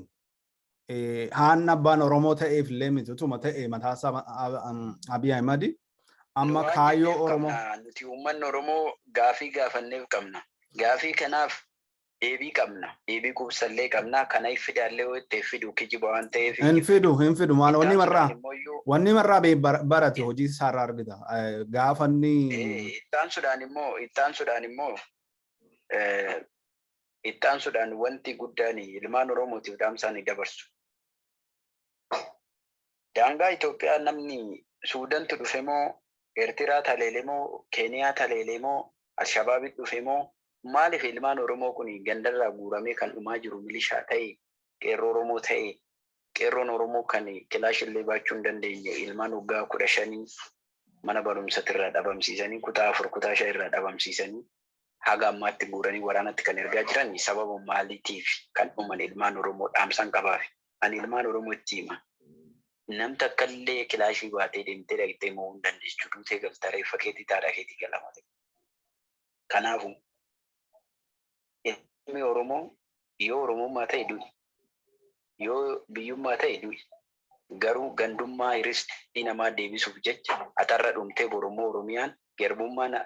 Haadni abbaan Oromoo ta'eef illee miti utuma ta'e mataasaa Abiy Ahimad amma kaayyoo Oromoo. Nuti uummanni Oromoo gaafii gaafanneef qabna. Gaafii kanaaf deebii qabna. Deebii kubsallee qabna. Kana ifidaallee itti fidu kijiba waan ta'eef. Hin fidu maal wanni marraa barate hojii isaarraa argita. Gaafanni. Ittaan sudaan wanti guddaan ilmaan Oromootiif dhaamsaan dabarsu. Daangaa Itoophiyaa namni Suudantu dhufe moo Eertiraa taleelee moo Keeniyaa taleelee moo Alshabaabitti dhufe moo maaliif ilmaan Oromoo kun gandarraa guuramee kan dhumaa jiru milishaa ta'e qeerroo Oromoo ta'e qeerroon Oromoo kan kilaashillee baachuu hin dandeenye ilmaan waggaa 15 mana barumsaatti irraa dhabamsiisanii kutaa 4 kutaa 5 irraa dhabamsiisanii haga ammaatti guuranii waraanatti kan ergaa jiran sababa maaliitiif kan dhuman ilmaan Oromoo dhaamsan qabaaf. Ani ilmaan Oromoo itti hima. Namni takkallee kilaashii baatee deemtee dhaqxee moo hin dandeessu duutee galtaa reeffa keetii taadhaa keetii galamate. Kanaafuu ilmi Oromoo yoo Oromummaa ta'e du'i. Yoo biyyummaa ta'e du'i. Garuu gandummaa hiristii namaa deebisuuf jecha atarra dhumtee Oromoo Oromiyaan garbummaa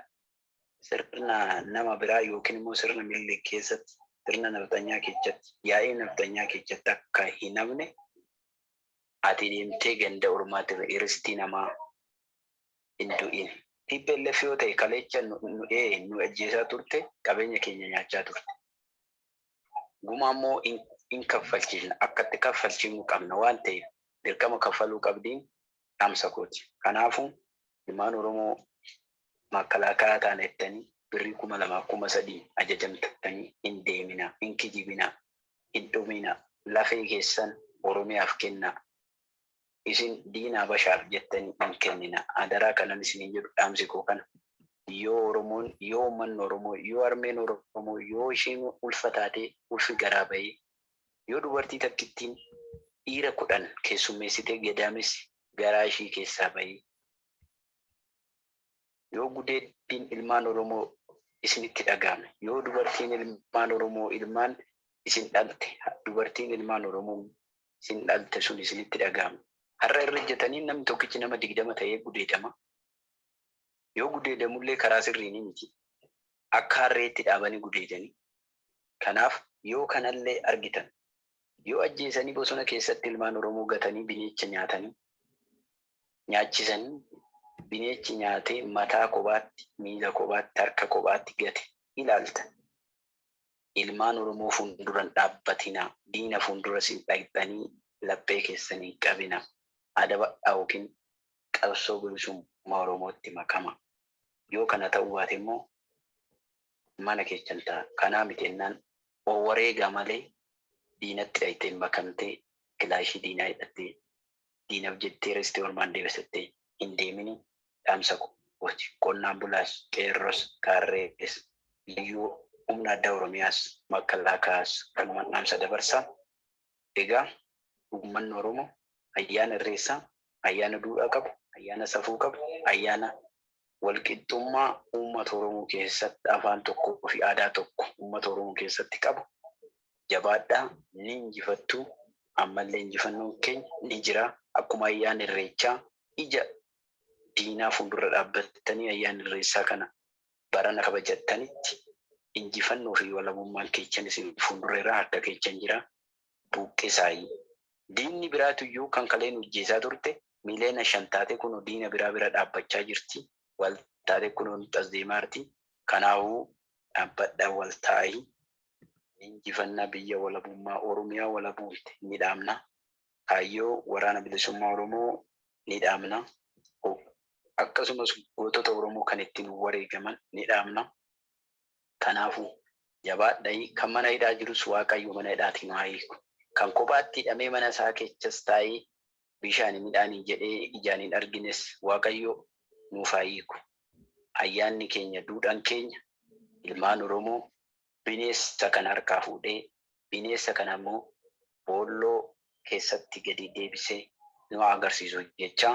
sirna nama biraa yookiin immoo sirna miillee keessatti sirna naftanyaa keessatti yaa'ii naftanyaa keessatti akka hin hafne ati deemtee ganda Oromootti hiristii namaa hin du'in. TPLF yoo ta'e kalecha nu ajjeesaa turte qabeenya keenya nyaachaa turte. Guma immoo in kaffalchiisna akkatti kaffalchiisnu qabna waan ta'eef dirqama kaffaluu qabdiin dhaamsa kooti. Kanaafuu ilmaan Oromoo makalaakaa taanettanii birrii 2,000 ajajamtattanii hin deemina, hin kijibina, hin dhumina, lafee keessan Oromiyaaf kenna. Isin diinaa bashaaf jettanii hin kennina. Adaraa kanan isin jedhu dhaamsi koo kana. Yoo Oromoon, yoo uummanni Oromoo, yoo harmeen Oromoo, yoo isheen ulfataatee ulfi garaa bahee, yoo dubartii takkittiin dhiira 10 keessummeessitee gadaamessi garaa ishii keessaa bahee, yoo gudeettiin ilmaan Oromoo isinitti dhagahame, yoo dubartiin ilmaan Oromoo ilmaan isin dhalte, dubartiin ilmaan Oromoo isin dhalte sun isinitti dhagahame. Har'a irra jetanii namni tokkichi nama 20 ta'ee gudeedama. Yoo gudeedamullee karaa sirriin miti. Akka harreetti dhaabanii gudeedanii. Kanaaf yoo kanallee argitan, yoo ajjeesanii bosona keessatti ilmaan Oromoo gatanii bineecha nyaatanii, nyaachisanii bineechi nyaatee mataa kophaatti, miila kophaatti, harka kophaatti gate ilaalta. Ilmaan Oromoo fuulduran dhaabbatina, diina fuuldura siin dhaqxanii laphee keessanii qabina. Adabadhaa yookiin qabsoo bilisummaa Oromootti makama. Yoo kana ta'uu baate immoo mana keessan ta'a. Kanaa miti jennaan wareega malee diinatti dhayitee makamtee kilaashii diinaa hidhattee diinaaf jettee reestee ormaan deebisattee hin deemini. Dhaamsa kooti. Qonnaan bulaas, qeerroos, kaarrees, liyyuu humna addaa Oromiyaas, makalaakaas kanumaan dhaamsa dabarsaa. Egaa uummanni Oromoo ayyaana irreessaa, ayyaana duudhaa qabu, ayyaana safuu qabu, ayyaana walqixxummaa uummata Oromoo keessatti afaan tokkoo fi aadaa tokko uummata Oromoo keessatti qabu. Jabaadhaa ni injifattuu, ammallee injifannoon keenya ni jira. Akkuma ayyaana irreechaa ija diinaa fuuldura dhaabbattanii ayyaana irreessaa kana barana kabajattanitti injifannoo fi walabummaan keessan isin fuuldura harka keessan jira. Buqqisaayi. Diinni biraatu iyyuu kan kaleen hojjeesaa turte miileena 5 taate kun diina bira dhaabbachaa jirti. Wal taate kun as deemaarti. Kanaafuu dhaabbadhaa wal taa'ii injifannaa biyya walabummaa Oromiyaa walabuutti ni dhaamna. Kaayyoo waraana bilisummaa Oromoo ni dhaamna. Akkasumas gootota Oromoo kan ittiin wareegaman ni dhaamna. Kanaafuu jabaadhaa kan mana hidhaa jirus Waaqayyo mana hidhaatiin haa hiiku. Kan kophaatti hidhamee mana isaa keessas taa'ee bishaan midhaanii jedhee ijaan hin argines Waaqayyo nuuf haa hiiku. Ayyaanni keenya, duudhaan keenya ilmaan Oromoo bineensa kan harkaa fuudhee bineensa kana immoo boolloo keessatti gadi deebisee nu agarsiisu jecha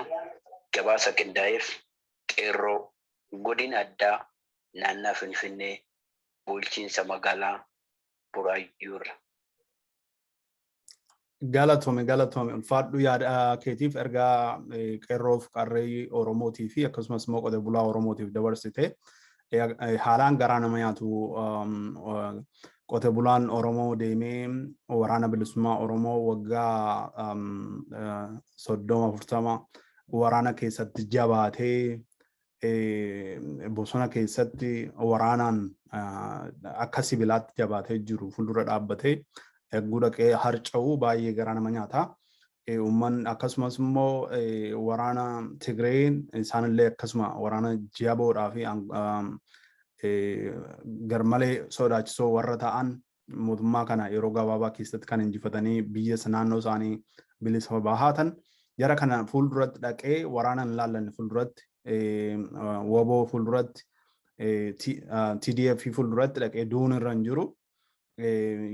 gabaasa qindaa'eef qeerroo godina addaa naannaa Finfinnee bulchiinsa magaalaa Buraayyuu irra. Galatoome ulfaadhu yaada keetiif ergaa qeerroof qarree Oromootii fi akkasumas immoo qotee bulaa Oromootiif dabarsite. Haalaan garaa nama nyaatu qotee bulaan Oromoo deemee waraana bilisummaa Oromoo waggaa 30-40 waraana keessatti jabaatee bosona keessatti waraanaan akka sibiilaatti jabaatee jiru fuuldura dhaabbatee gudaqee harca'uu baay'ee garaa nama nyaata. Uummanni akkasumas immoo waraana Tigreen isaanillee akkasuma waraana jaboodhaa fi garmalee sodaachisoo warra ta'an mootummaa kana yeroo gabaabaa keessatti kan injifatanii biyya naannoo isaanii bilisa bahaatan jara kana fuulduratti dhaqee waraanaan ilaallanne fuulduratti waboo fuulduratti TDF fuulduratti dhaqee duun irra hin jiru.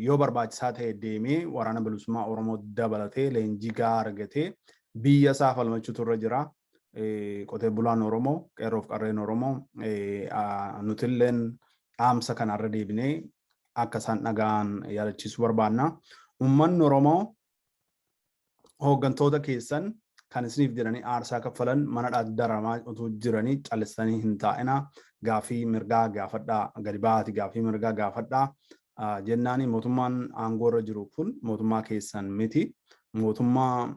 Yoo barbaachisaa ta'e deemee waraana bilisummaa Oromoo dabalatee leenjii gahaa argatee biyya isaa falmachuutu irra jira. Qotee bulaan Oromoo, qeerroof qarreen Oromoo nutilleen dhaamsa kanarra deebinee akka isaan dhaga'an yaadachiisuu barbaanna. Uummanni Oromoo hooggantoota keessan kan isiniif jedhanii aarsaa kaffalan mana daramaa utuu jiranii callisanii hin taa'ina. Gaafii mirgaa gaafadhaa, gadi baati gaafii mirgaa gaafadhaa. Jennaani mootummaan aangoo irra jiru kun mootummaa keessan miti. Mootummaa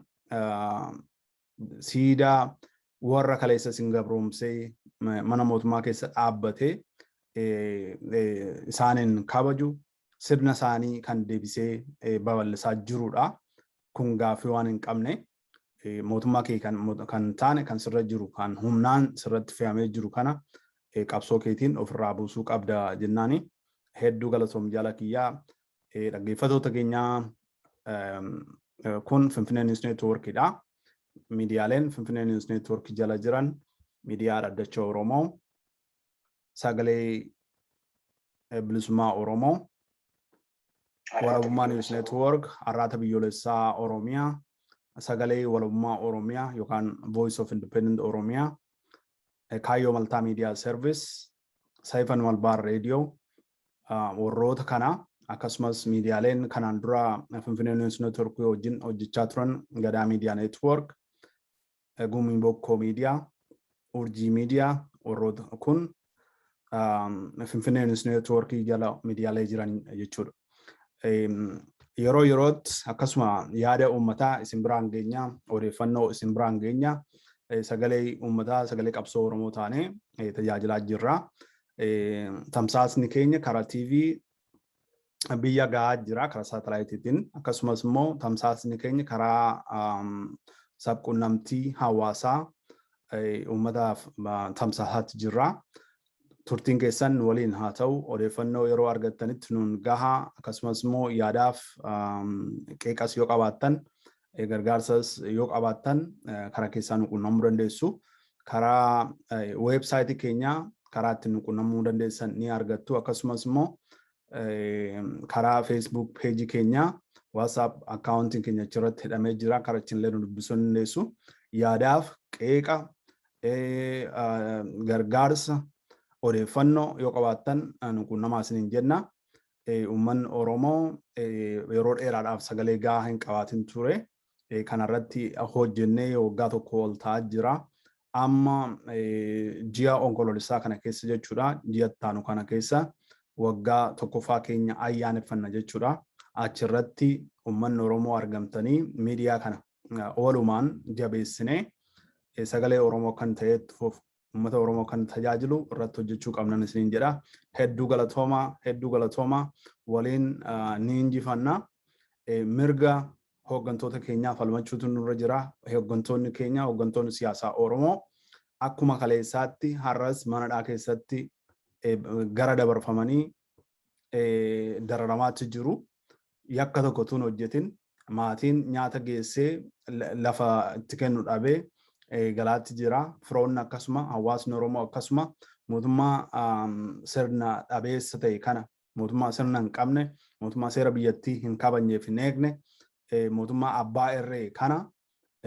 siidaa warra kaleessa isin gabroomsee mana mootummaa keessa dhaabbatee isaaniin kabaju sirna isaanii kan deebisee babal'isaa jirudha. Kun gaafii waan hin qabne mootummaa kee kan taane kan sirra jiru kan humnaan sirratti fe'amee jiru kana qabsoo keetiin ofirraa buusuu qabda jennaani. Hedduu galatoom jaala kiyyaa dhaggeeffatoota keenyaa kun Finfinnee News Networkidha. Miidiyaaleen Finfinnee News Network jala jiran miidiyaa Dhaddacha Oromoo, Sagalee Bilisummaa Oromoo, Walabummaa News Network, Arraata Biyyoolessaa Oromiyaa, Sagalee Walabummaa Oromiyaa yookaan Voice of Independent Oromiyaa, Kaayyoo Maltaa Media Service, Saifan Malbaar Radio, warroota kana akkasumas miidiyaaleen kanaan dura Finfinnee News Network wajjin hojjechaa turan Gadaa Media Network, Gumii Bokkoo Media, Urjii Media, warroota kun Finfinnee News Network jala miidiyaalee jiran jechuudha. Yeroo yerootti akkasuma yaada uummataa isin biraan geenya, odeeffannoo isin biraan geenya, sagalee uummataa, sagalee qabsoo Oromoo taanee tajaajilaa jirra. Tamsaasni keenya karaa TV biyya gahaa jira karaa saatalaayitiitiin akkasumas immoo tamsaasni keenya karaa sabquunnamtii hawaasaa uummataaf tamsaasaatti jirra. Turtiin keessan waliin haa ta'u odeeffannoo yeroo argattanitti nuun gahaa akkasumas immoo yaadaaf qeeqas yoo qabaattan gargaarsas yoo qabaattan karaa keessaan nu quunnamuu dandeessu. Karaa weebsaayitii keenyaa karaa ittiin nu quunnamuu dandeessan ni argattu. Akkasumas immoo karaa Facebook page keenya, WhatsApp accounting keenya achirratti hidhamee jira. Karaa ittiin illee nu dubbisuu dandeessu. Yaadaaf qeeqa gargaarsa odeeffannoo yoo qabaattan nu quunnamaa isiniin jenna. Uummanni Oromoo yeroo dheeraadhaaf sagalee gahaa hin qabaatin ture. Kanarratti hojjennee waggaa tokko ol ta'aa jira. Amma ji'a onkoloolessaa kana keessa jechuudha. Ji'a ittaanu kana keessa waggaa tokkoffaa keenya ayyaaneffanna jechuudha. Achirratti uummanni Oromoo argamtanii miidiyaa kana oolumaan jabeessinee sagalee Oromoo kan ta'etti uummata Oromoo kan tajaajilu irratti hojjechuu qabnan isiniin jedha. Hedduu galatoomaa waliin ni injifanna. Mirga hooggantoota keenyaa falmachuutu nurra jira. Hooggantoonni keenya hooggantoonni siyaasaa Oromoo akkuma kaleessaatti har'as manadhaa keessatti gara dabarfamanii dararamaatti jiru. Yakka tokkotuun hojjetin maatiin nyaata geessee lafa itti kennu dhabee galaatti jira. Firoonni akkasuma hawaasni Oromoo akkasuma mootummaa sirna dhabeessa ta'e kana mootummaa sirna hin qabne, mootummaa seera biyyattii hin kabajneef hin eegne, mootummaa abbaa irree kana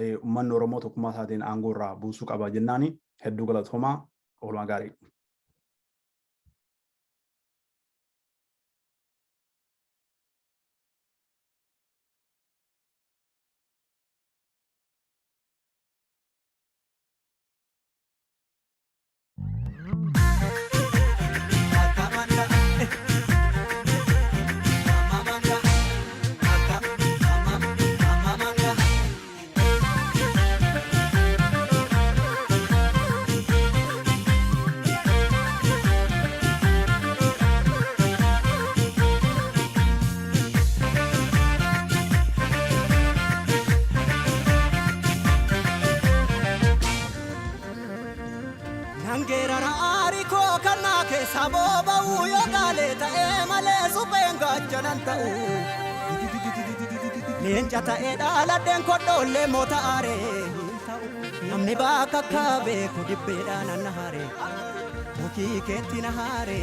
uummanni Oromoo tokkummaa isaatiin aangoo irraa buusuu qaba jennaani. Hedduu galatoomaa. Oolmaa gaarii. Saboba uyo galeta male supenga jananta Lencha ta edala den kodolle mota are Namni baka kabe kudibeda nanahare Muki ketina hare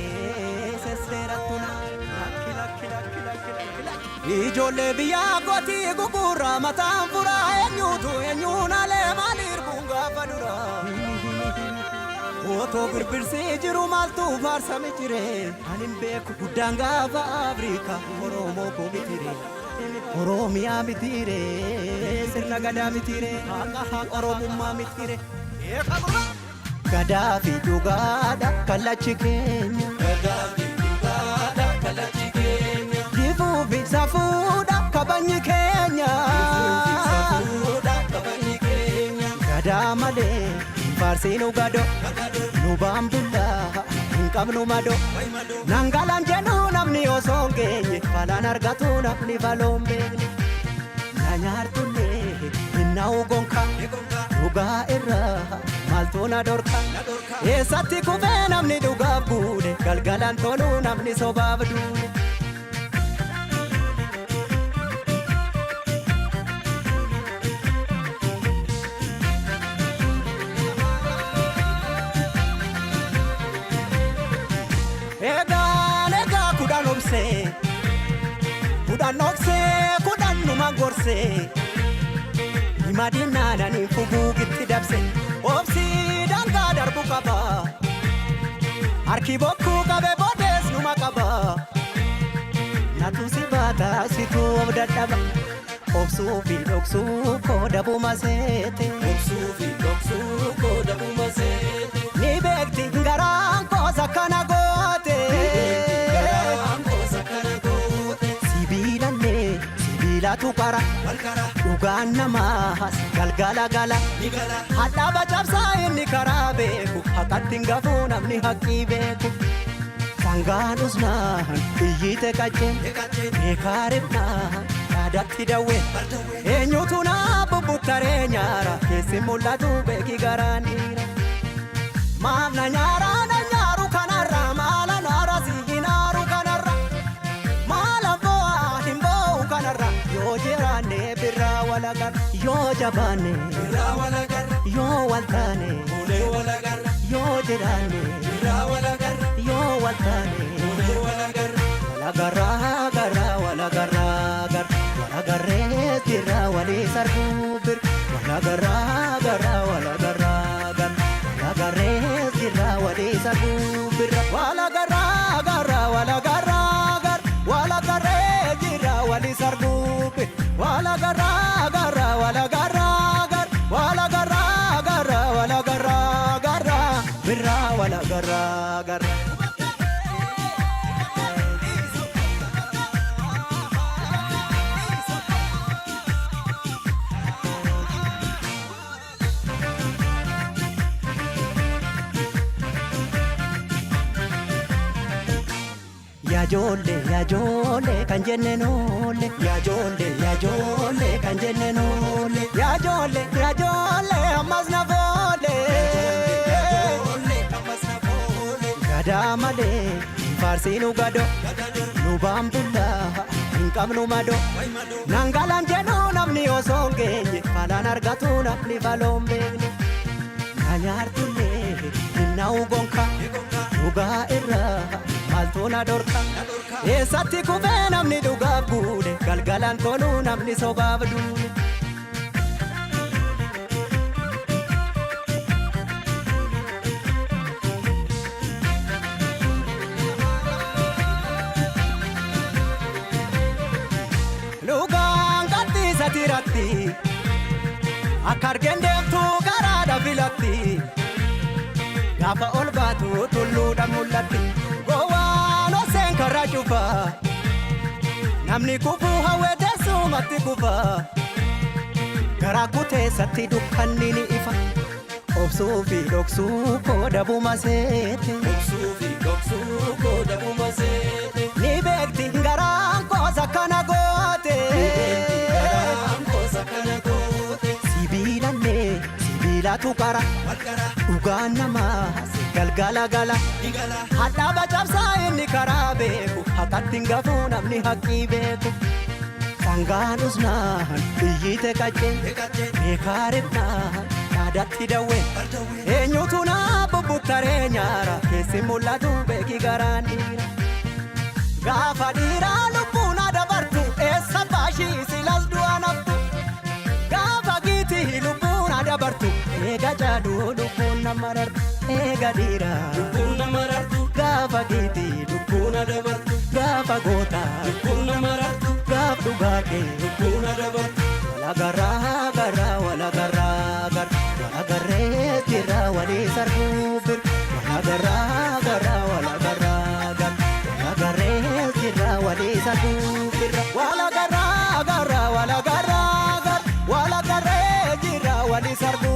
sesera tuna Ijole biya goti gugura matamfura enyuna le malir bunga padura Oto birbirse jiru maltu farsa mitire anin beku gudanga va Afrika Oromo ko mitire Oromia mitire sirna gada mitire ha Oromumma mitire Gadafi dugada kalachi Kenya Gadafi dugada kalachi Kenya Difu bisafuda kabanyi Kenya Bisafuda kabanyi Kenya Gadamale Farsinu gado Nubambula Nkabnu mado Nangalan jenu namni osongenye Falan argatu namni valombenye Nanyartune Inna ugonka Nuga irra Maltuna dorka Esatti kufe namni dugab gude Galgalan tolu namni sobab dude Kudan numa gorse Imadina nani fugu gitti dabse Obsi danga darbu kaba Arki boku kabe bodes numa kaba Natu sibata situ obdadaba Obsu fi doksu ko dabu masete Obsu fi doksu ko dabu masete Ni bekti ngaran ko sakana gote Bilatu kara Ugan namas galgala gala Hadda bacabsa inni karaa beeku Hakatti ngafu namni haqqii beeku Sangaan usnaan iyyite qacceen Eekaarifnaan yaadatti dawween Eenyutu naa bubbuttaree nyaara Keessi mul'atu beeki garaan dhiira Maaf na nyaara na nyaaru kanarra maala naara si hinaaru kanarra Maala bo'aa hin bo'u kanarra Yoo jiraanne birraa walagarra Yoo jabaanne birraa walagarra Yoo waltaane ulee walagarra Yoo jiraanne birraa walagarra Yoo waltaane ulee walagarra Walagarra garra walagarra garra Walagarree jirra walii sarguu bir Walagarra garra walagarra garra Walagarree jirra walii sarguu bir Walagarra garra walagarra garra Walagarree jirra walii sarguu bir Walagarra garra walagarra garra Walagarra garra walagarra garra birra walagarra garra Ya jole kan jenne nole Ya jole kan jenne nole Ya jole ammas na vole Gada male farsinu gado Nu bambulla hinkabnu mado Nangalan jenu namni osoo geenye Falan argatu namni balon beekne Nyaartulle inna ugonka Nugaa irra maaltu na dhorka eessatti kufee namni dhugaaf guude galgalaan toluu namni sobaaf duude. Lugaan qattiisa tiratti akka argeen deemtuu garaadha filatti gaafa ol baatu tulluudha mul'atti gowwaan oseen karra cufa namni kufuu hawwee teessumatti kufa garaa kuteessatti dukkanni ni ifa obsuu fi dhoksuu kooda buma seete ni beekti garaan koosa kana goote sibiilatu qara dhugaan namaa galgala gala hadhaaba cabsaa inni karaa beeku haqatti hin gafuu namni haqqii beeku sangaanus naan biyyite qacceen beekaareefnaan yaadatti dawween eenyutu naa bubbuttaree nyaara keessi mul'atu beeki garaan dhiira gaafa dhiiraa lubbuun adabartu eessa baashii silas du'a naftu gaafa giitii lubbuun adabartu eega jaaduu lubbuun nama rartu eega dhiiraa lubbuun nama rartu gaafa giitii lubbuun adabartu gaafa gootaa lubbuun nama rartu gaaf dhugaa kee lubbuun adabartu walagarraa garraa walagarraa gar walagarree jirraa walii sarguu bir walagarraa garraa walagarraa gar walagarree jirraa walii sarguu bir walagarraa garraa walagarraa gar walagarree jirraa walii sarguu